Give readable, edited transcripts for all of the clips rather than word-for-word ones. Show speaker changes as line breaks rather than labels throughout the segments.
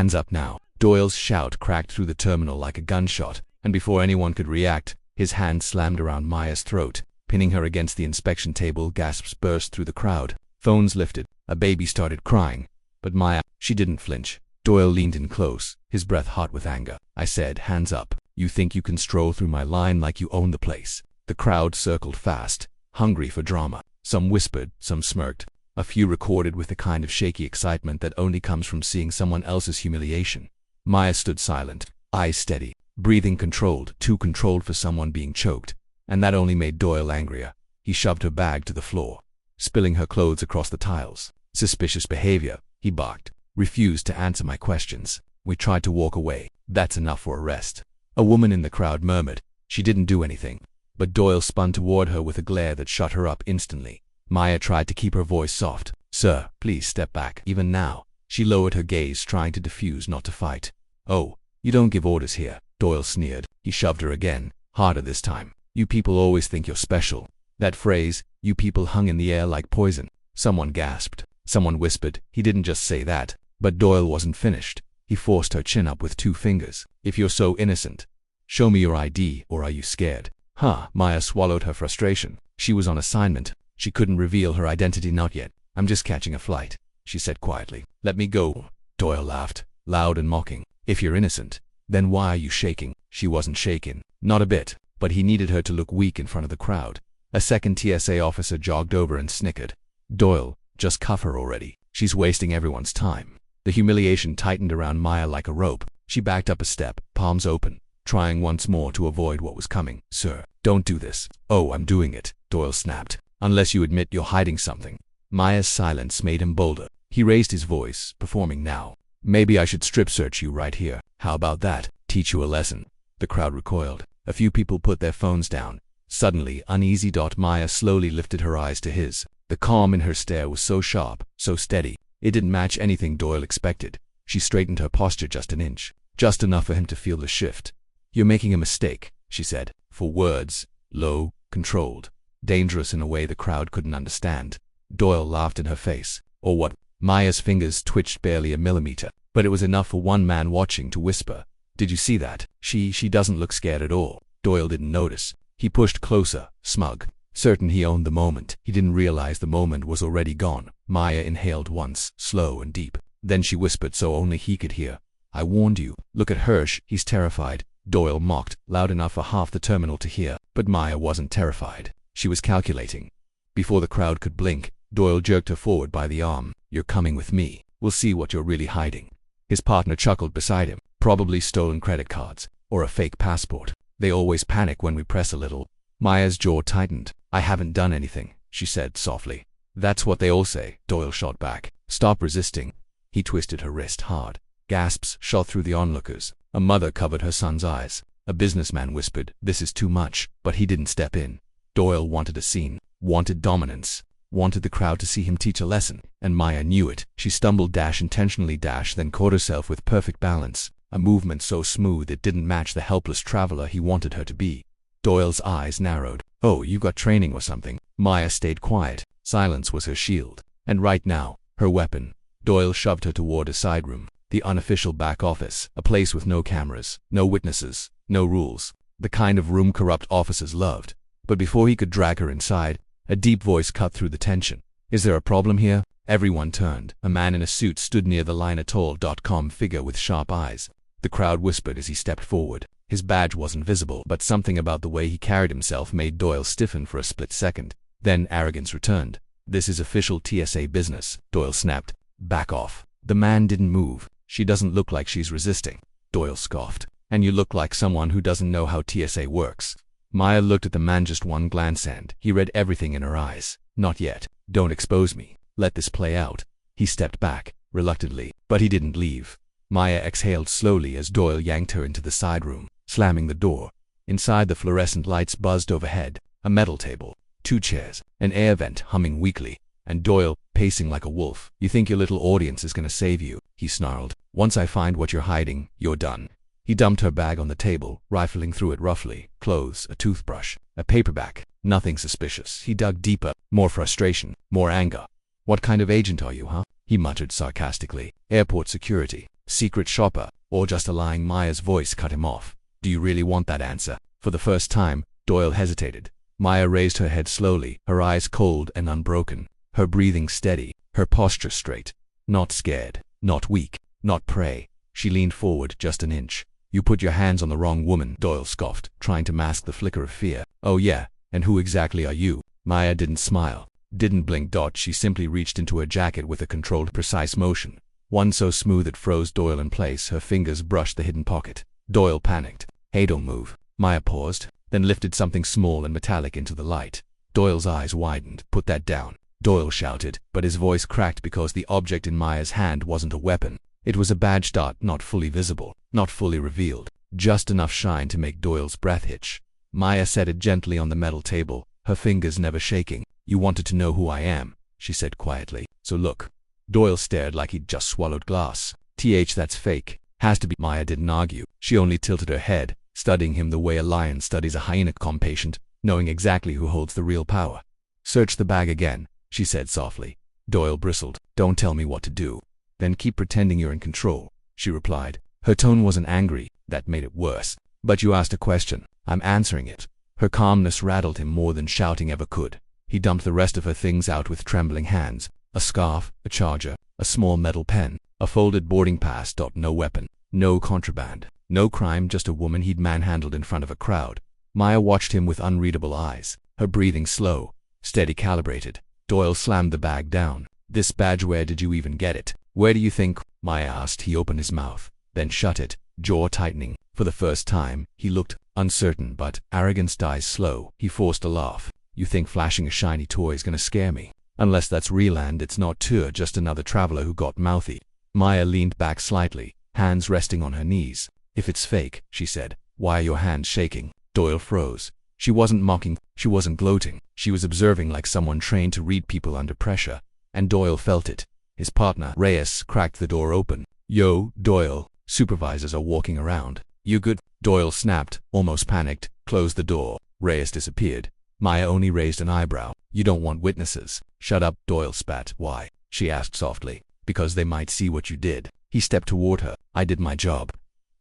Hands up now. Doyle's shout cracked through the terminal like a gunshot, and before anyone could react, his hand slammed around Maya's throat, pinning her against the inspection table. Gasps burst through the crowd. Phones lifted. A baby started crying. But Maya, she didn't flinch. Doyle leaned in close, his breath hot with anger. I said, hands up. You think you can stroll through my line like you own the place? The crowd circled fast, hungry for drama. Some whispered, some smirked. A few recorded with the kind of shaky excitement that only comes from seeing someone else's humiliation. Maya stood silent, eyes steady, breathing controlled, too controlled for someone being choked, and that only made Doyle angrier. He shoved her bag to the floor, spilling her clothes across the tiles. Suspicious behavior, he barked. Refused to answer my questions. We tried to walk away. That's enough for arrest. A woman in the crowd murmured. She didn't do anything. But Doyle spun toward her with a glare that shut her up instantly. Maya tried to keep her voice soft. Sir, please step back. Even now, she lowered her gaze, trying to diffuse, not to fight. Oh, you don't give orders here, Doyle sneered. He shoved her again, harder this time. You people always think you're special. That phrase, you people, hung in the air like poison. Someone gasped. Someone whispered. He didn't just say that. But Doyle wasn't finished. He forced her chin up with 2 fingers. If you're so innocent, show me your ID, or are you scared? Huh. Maya swallowed her frustration. She was on assignment. She couldn't reveal her identity. Not yet. I'm just catching a flight, she said quietly. Let me go. Doyle laughed, loud and mocking. If you're innocent, then why are you shaking? She wasn't shaken. Not a bit. But he needed her to look weak in front of the crowd. A second TSA officer jogged over and snickered. Doyle, just cuff her already. She's wasting everyone's time. The humiliation tightened around Maya like a rope. She backed up a step, palms open, trying once more to avoid what was coming. Sir, don't do this. Oh, I'm doing it, Doyle snapped. Unless you admit you're hiding something. Maya's silence made him bolder. He raised his voice, performing now. Maybe I should strip search you right here. How about that? Teach you a lesson. The crowd recoiled. A few people put their phones down. Suddenly, uneasy. Maya slowly lifted her eyes to his. The calm in her stare was so sharp, so steady. It didn't match anything Doyle expected. She straightened her posture just an inch, just enough for him to feel the shift. You're making a mistake, she said. For words, low, controlled, dangerous in a way the crowd couldn't understand. Doyle laughed in her face. Or what? Maya's fingers twitched barely a millimeter, but it was enough for one man watching to whisper. Did you see that? She doesn't look scared at all. Doyle didn't notice. He pushed closer, smug. Certain he owned the moment, he didn't realize the moment was already gone. Maya inhaled once, slow and deep. Then she whispered so only he could hear. I warned you. Look at Hirsch, he's terrified. Doyle mocked, loud enough for half the terminal to hear. But Maya wasn't terrified. She was calculating. Before the crowd could blink, Doyle jerked her forward by the arm. You're coming with me. We'll see what you're really hiding. His partner chuckled beside him. Probably stolen credit cards. Or a fake passport. They always panic when we press a little. Maya's jaw tightened. I haven't done anything, she said softly. That's what they all say, Doyle shot back. Stop resisting. He twisted her wrist hard. Gasps shot through the onlookers. A mother covered her son's eyes. A businessman whispered, this is too much, but he didn't step in. Doyle wanted a scene, wanted dominance, wanted the crowd to see him teach a lesson, and Maya knew it. She stumbled, intentionally, then caught herself with perfect balance, a movement so smooth it didn't match the helpless traveler he wanted her to be. Doyle's eyes narrowed. Oh, you got training or something? Maya stayed quiet. Silence was her shield. And right now, her weapon. Doyle shoved her toward a side room. The unofficial back office. A place with no cameras, no witnesses, no rules. The kind of room corrupt officers loved. But before he could drag her inside, a deep voice cut through the tension. Is there a problem here? Everyone turned. A man in a suit stood near the line, a tall .com figure with sharp eyes. The crowd whispered as he stepped forward. His badge wasn't visible, but something about the way he carried himself made Doyle stiffen for a split second. Then arrogance returned. This is official TSA business, Doyle snapped. Back off. The man didn't move. She doesn't look like she's resisting. Doyle scoffed. And you look like someone who doesn't know how TSA works. Maya looked at the man just one glance and he read everything in her eyes. Not yet. Don't expose me. Let this play out. He stepped back, reluctantly, but he didn't leave. Maya exhaled slowly as Doyle yanked her into the side room, slamming the door. Inside, the fluorescent lights buzzed overhead. A metal table, 2 chairs, an air vent humming weakly, and Doyle, pacing like a wolf. You think your little audience is gonna save you, he snarled. Once I find what you're hiding, you're done. He dumped her bag on the table, rifling through it roughly. Clothes, a toothbrush, a paperback. Nothing suspicious. He dug deeper. More frustration, more anger. What kind of agent are you, huh? He muttered sarcastically. Airport security. secret shopper, or just a lying? Maya's voice cut him off. Do you really want that answer? For the first time, Doyle hesitated. Maya raised her head slowly, her eyes cold and unbroken, her breathing steady, her posture straight. Not scared, not weak, not prey. She leaned forward just an inch. You put your hands on the wrong woman, Doyle scoffed, trying to mask the flicker of fear. Oh yeah, and who exactly are you? Maya didn't smile, didn't blink. She simply reached into her jacket with a controlled, precise motion. One so smooth it froze Doyle in place. Her fingers brushed the hidden pocket. Doyle panicked. Hey, don't move. Maya paused, then lifted something small and metallic into the light. Doyle's eyes widened. Put that down, Doyle shouted, but his voice cracked because the object in Maya's hand wasn't a weapon. It was a badge. Not fully visible, not fully revealed, just enough shine to make Doyle's breath hitch. Maya set it gently on the metal table, her fingers never shaking. You wanted to know who I am, she said quietly. So look. Doyle stared like he'd just swallowed glass. That's fake. Has to be. Maya didn't argue. She only tilted her head, studying him the way a lion studies a hyena patient, knowing exactly who holds the real power. Search the bag again, she said softly. Doyle bristled. Don't tell me what to do. Then keep pretending you're in control, she replied. Her tone wasn't angry, that made it worse. But you asked a question. I'm answering it. Her calmness rattled him more than shouting ever could. He dumped the rest of her things out with trembling hands. A scarf, a charger, a small metal pen, a folded boarding pass. No weapon, no contraband, no crime, just a woman he'd manhandled in front of a crowd. Maya watched him with unreadable eyes, her breathing slow, steady, calibrated. Doyle slammed the bag down. This badge, where did you even get it? Where do you think? Maya asked. He opened his mouth, then shut it, jaw tightening. For the first time, he looked uncertain, but arrogance dies slow. He forced a laugh. You think flashing a shiny toy is gonna scare me? Unless that's real, and it's not too, just another traveler who got mouthy. Maya leaned back slightly, hands resting on her knees. If it's fake, she said, why are your hands shaking? Doyle froze. She wasn't mocking, she wasn't gloating. She was observing like someone trained to read people under pressure. And Doyle felt it. His partner, Reyes, cracked the door open. Yo, Doyle, supervisors are walking around. You good? Doyle snapped, almost panicked, closed the door. Reyes disappeared. Maya only raised an eyebrow. You don't want witnesses. Shut up, Doyle spat. Why? She asked softly. Because they might see what you did. He stepped toward her. I did my job.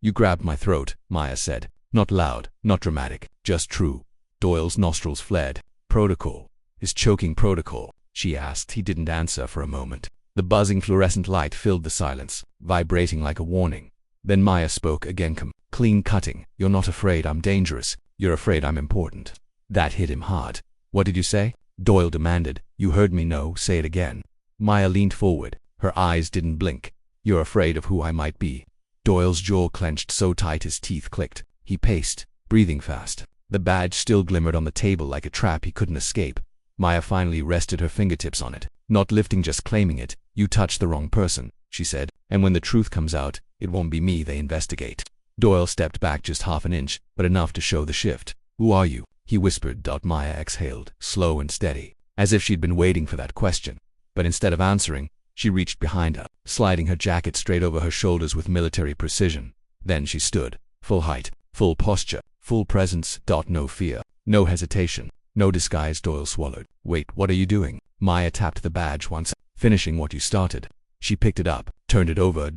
You grabbed my throat, Maya said. Not loud, not dramatic, just true. Doyle's nostrils flared. Protocol. His choking protocol, she asked. He didn't answer for a moment. The buzzing fluorescent light filled the silence, vibrating like a warning. Then Maya spoke again, clean cutting. You're not afraid I'm dangerous. You're afraid I'm important. That hit him hard. What did you say? Doyle demanded. You heard me. No, say it again. Maya leaned forward. Her eyes didn't blink. You're afraid of who I might be. Doyle's jaw clenched so tight his teeth clicked. He paced, breathing fast. The badge still glimmered on the table like a trap he couldn't escape. Maya finally rested her fingertips on it, not lifting, just claiming it. You touched the wrong person, she said, and when the truth comes out, it won't be me they investigate. Doyle stepped back just half an inch, but enough to show the shift. Who are you? He whispered. Maya exhaled, slow and steady, as if she'd been waiting for that question. But instead of answering, she reached behind her, sliding her jacket straight over her shoulders with military precision. Then she stood, full height, full posture, full presence. No fear, no hesitation, no disguise. Doyle swallowed. Wait, what are you doing? Maya tapped the badge once. Finishing what you started. She picked it up, turned it over.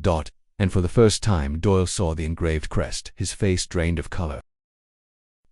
And for the first time Doyle saw the engraved crest, his face drained of color.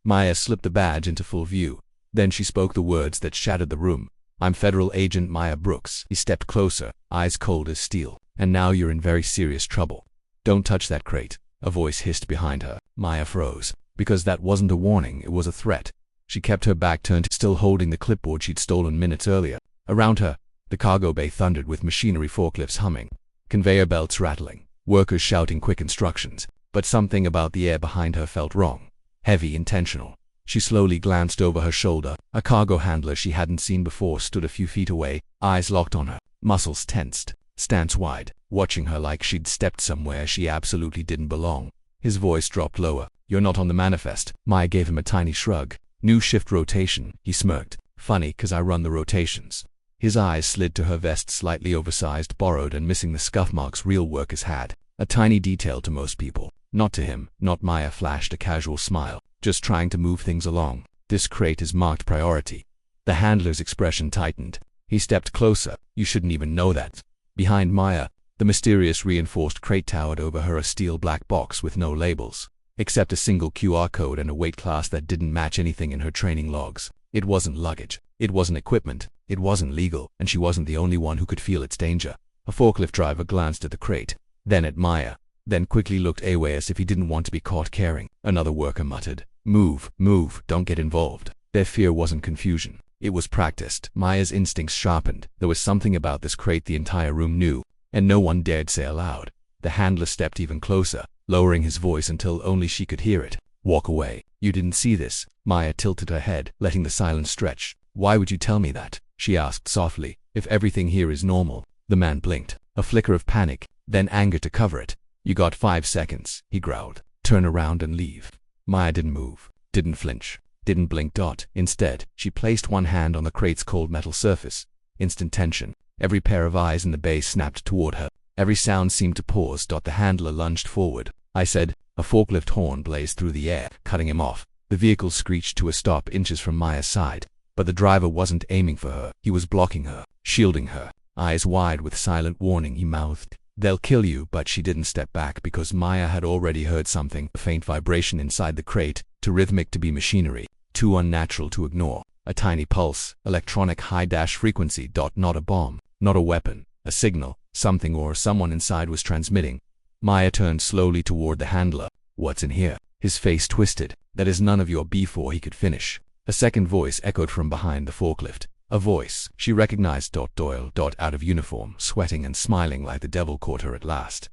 Maya slipped the badge into full view. Then she spoke the words that shattered the room. I'm Federal Agent Maya Brooks. He stepped closer, eyes cold as steel. And now you're in very serious trouble. Don't touch that crate, a voice hissed behind her. Maya froze, because that wasn't a warning, it was a threat. She kept her back turned, still holding the clipboard she'd stolen minutes earlier. Around her, the cargo bay thundered with machinery, forklifts humming, conveyor belts rattling, workers shouting quick instructions. But something about the air behind her felt wrong. Heavy, intentional. She slowly glanced over her shoulder. A cargo handler she hadn't seen before stood a few feet away, eyes locked on her, muscles tensed, stance wide, watching her like she'd stepped somewhere she absolutely didn't belong. His voice dropped lower. You're not on the manifest. Maya gave him a tiny shrug. New shift rotation, he smirked. Funny, 'cause I run the rotations. His eyes slid to her vest, slightly oversized, borrowed and missing the scuff marks real workers had. A tiny detail to most people. Not to him, not. Maya flashed a casual smile. Just trying to move things along. This crate is marked priority. The handler's expression tightened. He stepped closer. You shouldn't even know that. Behind Maya, The mysterious reinforced crate towered over her, a steel black box with no labels, except a single QR code and a weight class that didn't match anything in her training logs. It wasn't luggage. It wasn't equipment. It wasn't legal, and she wasn't the only one who could feel its danger. A forklift driver glanced at the crate, then at Maya, then quickly looked away as if he didn't want to be caught carrying. Another worker muttered, "Move, move, don't get involved." Their fear wasn't confusion. It was practiced. Maya's instincts sharpened. There was something about this crate the entire room knew, and no one dared say aloud. The handler stepped even closer, lowering his voice until only she could hear it. "Walk away. You didn't see this." Maya tilted her head, letting the silence stretch. "Why would you tell me that?" she asked softly. "If everything here is normal." The man blinked, a flicker of panic, then anger to cover it. "You got 5 seconds, he growled. "Turn around and leave." Maya didn't move, didn't flinch, didn't blink. Instead, she placed one hand on the crate's cold metal surface. Instant tension. Every pair of eyes in the bay snapped toward her. Every sound seemed to pause. The handler lunged forward. "I said." A forklift horn blazed through the air, cutting him off. The vehicle screeched to a stop inches from Maya's side. But the driver wasn't aiming for her. He was blocking her, shielding her. Eyes wide with silent warning, he mouthed, "They'll kill you." But she didn't step back because Maya had already heard something, a faint vibration inside the crate, too rhythmic to be machinery, too unnatural to ignore. A tiny pulse, electronic high-frequency. Not a bomb, not a weapon, a signal. Something or someone inside was transmitting. Maya turned slowly toward the handler. "What's in here?" His face twisted. "That is none of your." Before he could finish, a second voice echoed from behind the forklift. A voice she recognized. Doyle, out of uniform, sweating and smiling like the devil caught her at last.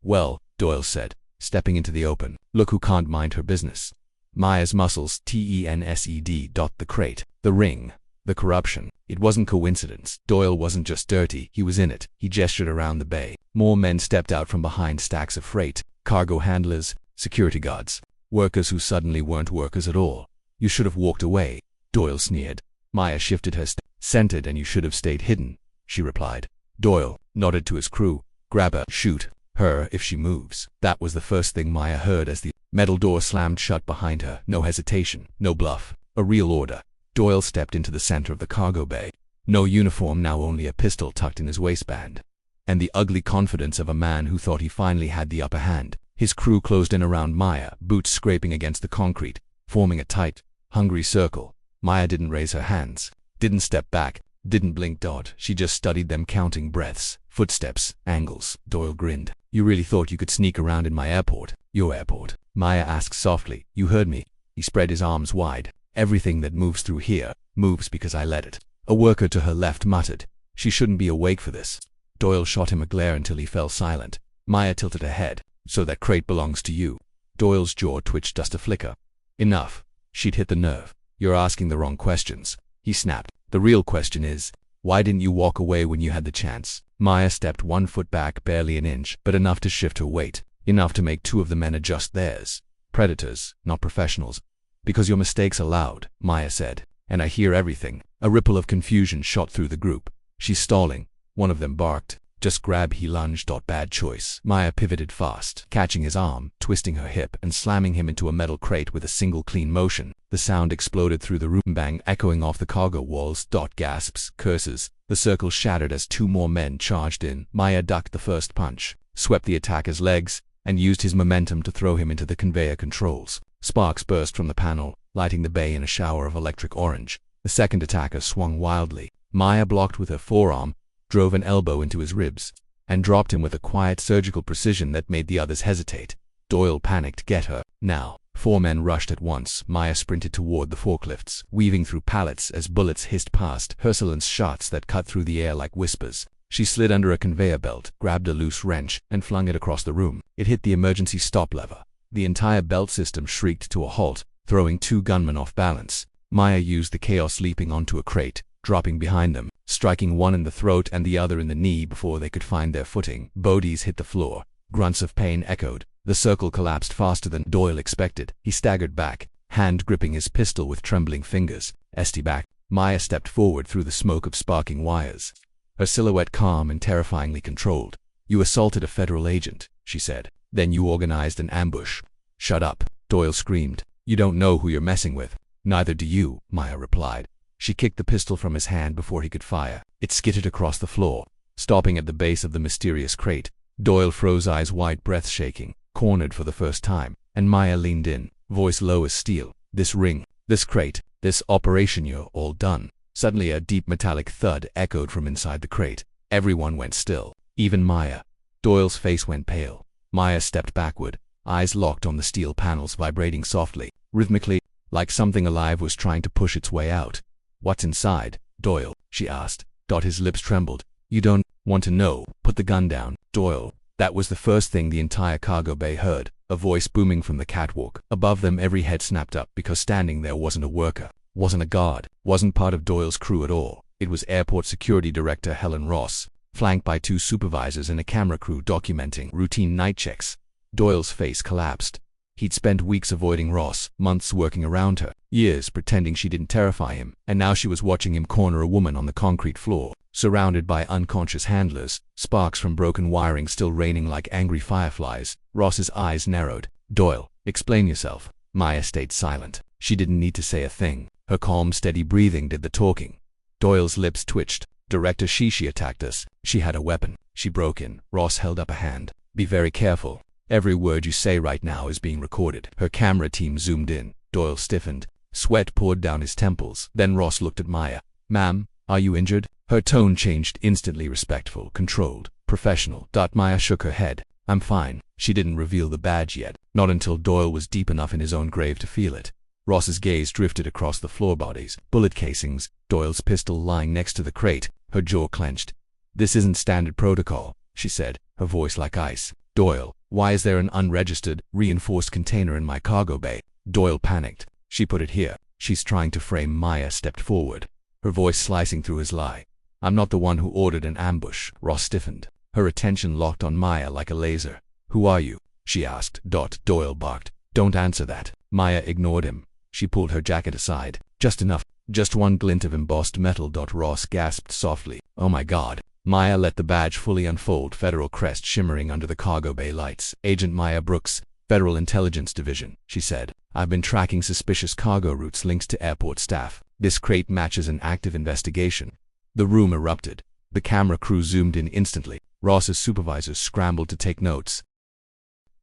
Well, Doyle said, stepping into the open. "Look who can't mind her business." Maya's muscles tensed. The crate, the ring, the corruption. It wasn't coincidence. Doyle wasn't just dirty, he was in it. He gestured around the bay. More men stepped out from behind stacks of freight. Cargo handlers, security guards, workers who suddenly weren't workers at all. "You should have walked away," Doyle sneered. Maya shifted her scented. "And you should have stayed hidden," she replied. Doyle nodded to his crew. "Grab her, shoot her if she moves." That was the first thing Maya heard as the metal door slammed shut behind her. No hesitation, no bluff, a real order. Doyle stepped into the center of the cargo bay. No uniform now, only a pistol tucked in his waistband. And the ugly confidence of a man who thought he finally had the upper hand. His crew closed in around Maya, boots scraping against the concrete, forming a tight, hungry circle. Maya didn't raise her hands, didn't step back, didn't blink. She just studied them, counting breaths, footsteps, angles. Doyle grinned. "You really thought you could sneak around in my airport?" "Your airport?" Maya asked softly. "You heard me." He spread his arms wide. "Everything that moves through here moves because I let it." A worker to her left muttered, "She shouldn't be awake for this." Doyle shot him a glare until he fell silent. Maya tilted her head. "So that crate belongs to you?" Doyle's jaw twitched just a flicker. "Enough." She'd hit the nerve. "You're asking the wrong questions," he snapped. "The real question is, why didn't you walk away when you had the chance?" Maya stepped 1 foot back, barely an inch, but enough to shift her weight, enough to make 2 of the men adjust theirs. "Predators, not professionals." "Because your mistakes are loud," Maya said, "and I hear everything." A ripple of confusion shot through the group. "She's stalling," one of them barked. "Just grab." He lunged. "Bad choice." Maya pivoted fast, catching his arm, twisting her hip, and slamming him into a metal crate with a single clean motion. The sound exploded through the room, bang echoing off the cargo walls. Gasps, curses. The circle shattered as 2 more men charged in. Maya ducked the first punch, swept the attacker's legs, and used his momentum to throw him into the conveyor controls. Sparks burst from the panel, lighting the bay in a shower of electric orange. The second attacker swung wildly. Maya blocked with her forearm, drove an elbow into his ribs, and dropped him with a quiet surgical precision that made the others hesitate. Doyle panicked. "Get her, now." 4 men rushed at once. Maya sprinted toward the forklifts, weaving through pallets as bullets hissed past, Herculean shots that cut through the air like whispers. She slid under a conveyor belt, grabbed a loose wrench, and flung it across the room. It hit the emergency stop lever. The entire belt system shrieked to a halt, throwing 2 gunmen off balance. Maya used the chaos, leaping onto a crate, dropping behind them, striking one in the throat and the other in the knee before they could find their footing. Bodies hit the floor. Grunts of pain echoed. The circle collapsed faster than Doyle expected. He staggered back, hand gripping his pistol with trembling fingers. Back. Maya stepped forward through the smoke of sparking wires, her silhouette calm and terrifyingly controlled. "You assaulted a federal agent," she said. "Then you organized an ambush." "Shut up," Doyle screamed. "You don't know who you're messing with." "Neither do you," Maya replied. She kicked the pistol from his hand before he could fire. It skittered across the floor. stopping at the base of the mysterious crate. Doyle froze, eyes wide, breath shaking, cornered for the first time, and Maya leaned in, voice low as steel. This ring, this crate, this operation, you're all done. Suddenly a deep metallic thud echoed from inside the crate. Everyone went still, even Maya. Doyle's face went pale. Maya stepped backward, eyes locked on the steel panels, vibrating softly, rhythmically, like something alive was trying to push its way out. "What's inside, Doyle?" she asked. His lips trembled. "You don't want to know. Put the gun down, Doyle." That was the first thing the entire cargo bay heard, a voice booming from the catwalk. Above them every head snapped up, because standing there wasn't a worker, wasn't a guard, wasn't part of Doyle's crew at all. It was Airport Security Director Helen Ross, flanked by 2 supervisors and a camera crew documenting routine night checks. Doyle's face collapsed. He'd spent weeks avoiding Ross, months working around her, years pretending she didn't terrify him, and now she was watching him corner a woman on the concrete floor, surrounded by unconscious handlers, sparks from broken wiring still raining like angry fireflies. Ross's eyes narrowed. "Doyle, explain yourself." Maya stayed silent. She didn't need to say a thing. Her calm, steady breathing did the talking. Doyle's lips twitched. "Director, she attacked us. She had a weapon. She broke in." Ross held up a hand. "Be very careful. Every word you say right now is being recorded." Her camera team zoomed in. Doyle stiffened. Sweat poured down his temples. Then Ross looked at Maya. "Ma'am, are you injured?" Her tone changed instantly, respectful, controlled, professional. Maya shook her head. "I'm fine." She didn't reveal the badge yet, not until Doyle was deep enough in his own grave to feel it. Ross's gaze drifted across the floor bodies, bullet casings, Doyle's pistol lying next to the crate. Her jaw clenched. "This isn't standard protocol," she said, her voice like ice. "Doyle, why is there an unregistered, reinforced container in my cargo bay?" Doyle panicked. "She put it here. She's trying to frame." Maya stepped forward, her voice slicing through his lie. "I'm not the one who ordered an ambush." Ross stiffened. Her attention locked on Maya like a laser. "Who are you?" she asked. Doyle barked. "Don't answer that." Maya ignored him. She pulled her jacket aside. "Just enough. Just one glint of embossed metal." Ross gasped softly. "Oh my God." Maya let the badge fully unfold, federal crest shimmering under the cargo bay lights. "Agent Maya Brooks, Federal Intelligence Division," she said. "I've been tracking suspicious cargo routes linked to airport staff. This crate matches an active investigation." The room erupted. The camera crew zoomed in instantly. Ross's supervisors scrambled to take notes.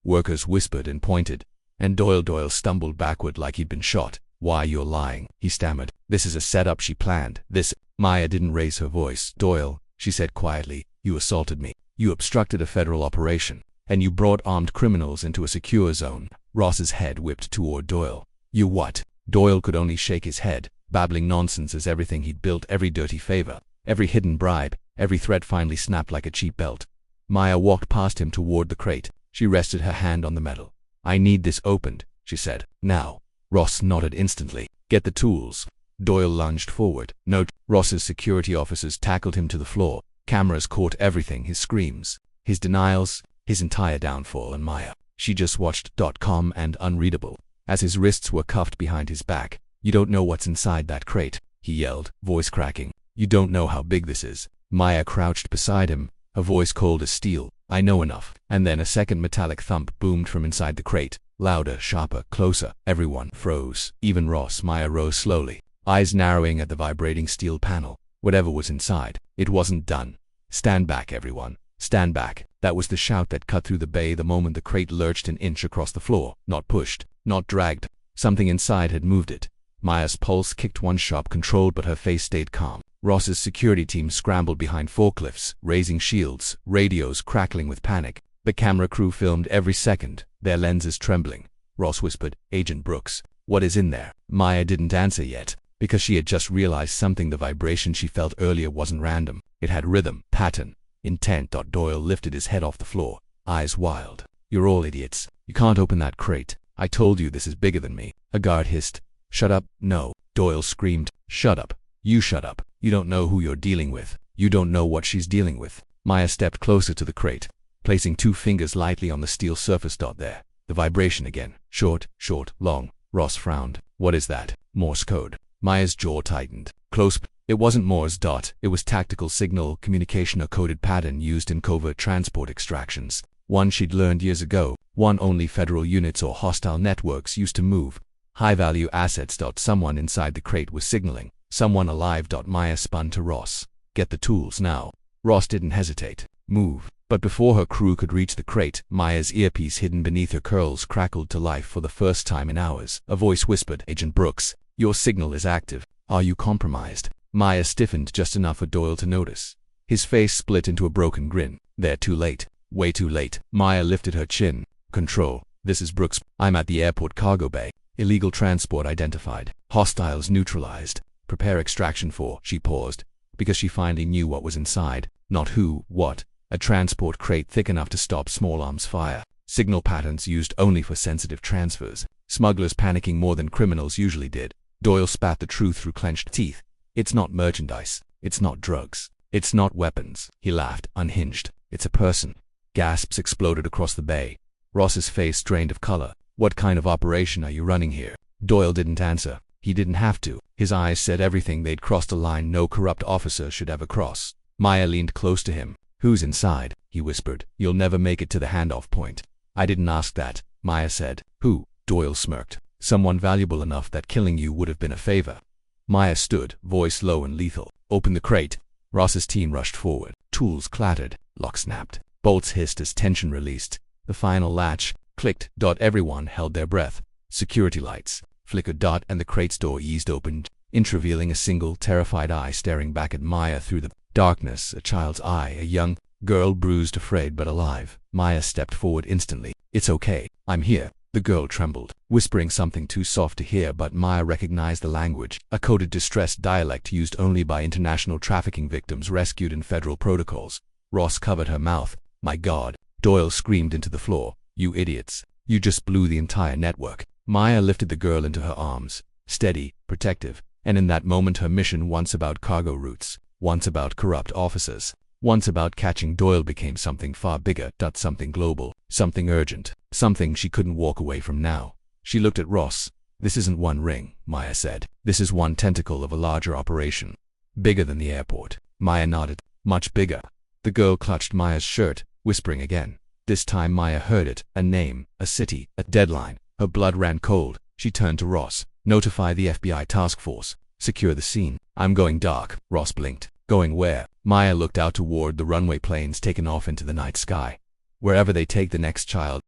Workers whispered and pointed. And Doyle stumbled backward like he'd been shot. "Why, you're lying," he stammered. "This is a setup she planned. This—" Maya didn't raise her voice. "Doyle," she said quietly, "you assaulted me. You obstructed a federal operation. And you brought armed criminals into a secure zone." Ross's head whipped toward Doyle. "You what?" Doyle could only shake his head, babbling nonsense as everything he'd built, every dirty favor, every hidden bribe, every threat finally snapped like a cheap belt. Maya walked past him toward the crate. She rested her hand on the metal. "I need this opened," she said. "Now." Ross nodded instantly. "Get the tools." Doyle lunged forward. "No." Ross's security officers tackled him to the floor. Cameras caught everything, his screams, his denials, his entire downfall, and Maya. She just watched. Calm and unreadable, as his wrists were cuffed behind his back. "You don't know what's inside that crate," he yelled, voice cracking. "You don't know how big this is." Maya crouched beside him, her voice cold as steel. "I know enough." And then a second metallic thump boomed from inside the crate. Louder, sharper, closer. Everyone froze. Even Ross. Maya rose slowly, eyes narrowing at the vibrating steel panel. Whatever was inside, it wasn't done. "Stand back, everyone. Stand back." That was the shout that cut through the bay the moment the crate lurched an inch across the floor. Not pushed, not dragged. Something inside had moved it. Maya's pulse kicked one sharp, controlled, but her face stayed calm. Ross's security team scrambled behind forklifts, raising shields, radios crackling with panic. The camera crew filmed every second, their lenses trembling. Ross whispered, "Agent Brooks, what is in there?" Maya didn't answer yet, because she had just realized something. The vibration she felt earlier wasn't random. It had rhythm, pattern, intent. Doyle lifted his head off the floor, eyes wild. "You're all idiots. You can't open that crate. I told you this is bigger than me." A guard hissed. "Shut up." "No." Doyle screamed. "Shut up. You shut up. You don't know who you're dealing with. You don't know what she's dealing with." Maya stepped closer to the crate, placing 2 fingers lightly on the steel surface. There. The vibration again. Short, long. Ross frowned. "What is that?" "Morse code." Maya's jaw tightened. "Close." It wasn't Morse. It was tactical signal communication, a coded pattern used in covert transport extractions. One she'd learned years ago. One only federal units or hostile networks used to move high-value assets. Someone inside the crate was signaling. Someone alive. Maya spun to Ross. "Get the tools now." Ross didn't hesitate. Move. But before her crew could reach the crate, Maya's earpiece hidden beneath her curls crackled to life for the first time in hours. A voice whispered, "Agent Brooks, your signal is active. Are you compromised?" Maya stiffened just enough for Doyle to notice. His face split into a broken grin. "They're too late. Way too late." Maya lifted her chin. "Control, this is Brooks. I'm at the airport cargo bay. Illegal transport identified. Hostiles neutralized. Prepare extraction for..." She paused, because she finally knew what was inside. Not who, what. A transport crate thick enough to stop small arms fire. Signal patterns used only for sensitive transfers. Smugglers panicking more than criminals usually did. Doyle spat the truth through clenched teeth. "It's not merchandise. It's not drugs. It's not weapons." He laughed, unhinged. "It's a person." Gasps exploded across the bay. Ross's face drained of color. "What kind of operation are you running here?" Doyle didn't answer. He didn't have to. His eyes said everything. They'd crossed a line no corrupt officer should ever cross. Maya leaned close to him. "Who's inside?" he whispered. "You'll never make it to the handoff point." "I didn't ask that," Maya said. "Who?" Doyle smirked. "Someone valuable enough that killing you would have been a favor." Maya stood, voice low and lethal. "Open the crate." Ross's team rushed forward. Tools clattered. Lock snapped. Bolts hissed as tension released. The final latch clicked. Everyone held their breath. Security lights flickered. And the crate's door eased open, revealing a single terrified eye staring back at Maya through the darkness. A child's eye, a young girl, bruised, afraid but alive. Maya stepped forward instantly. "It's okay. I'm here." The girl trembled, whispering something too soft to hear, but Maya recognized the language, a coded distress dialect used only by international trafficking victims rescued in federal protocols. Ross covered her mouth. "My God!" Doyle screamed into the floor. "You idiots. You just blew the entire network." Maya lifted the girl into her arms, steady, protective, and in that moment her mission, once about cargo routes, once about corrupt officers, once about catching Doyle, became something far bigger, something global, something urgent, something she couldn't walk away from now. She looked at Ross. "This isn't one ring," Maya said. "This is one tentacle of a larger operation. Bigger than the airport." Maya nodded. "Much bigger." The girl clutched Maya's shirt, whispering again. This time Maya heard it. A name, a city, a deadline. Her blood ran cold. She turned to Ross. "Notify the FBI task force. Secure the scene." "I'm going dark." Ross blinked. "Going where?" Maya looked out toward the runway, planes taking off into the night sky. "Wherever they take the next child."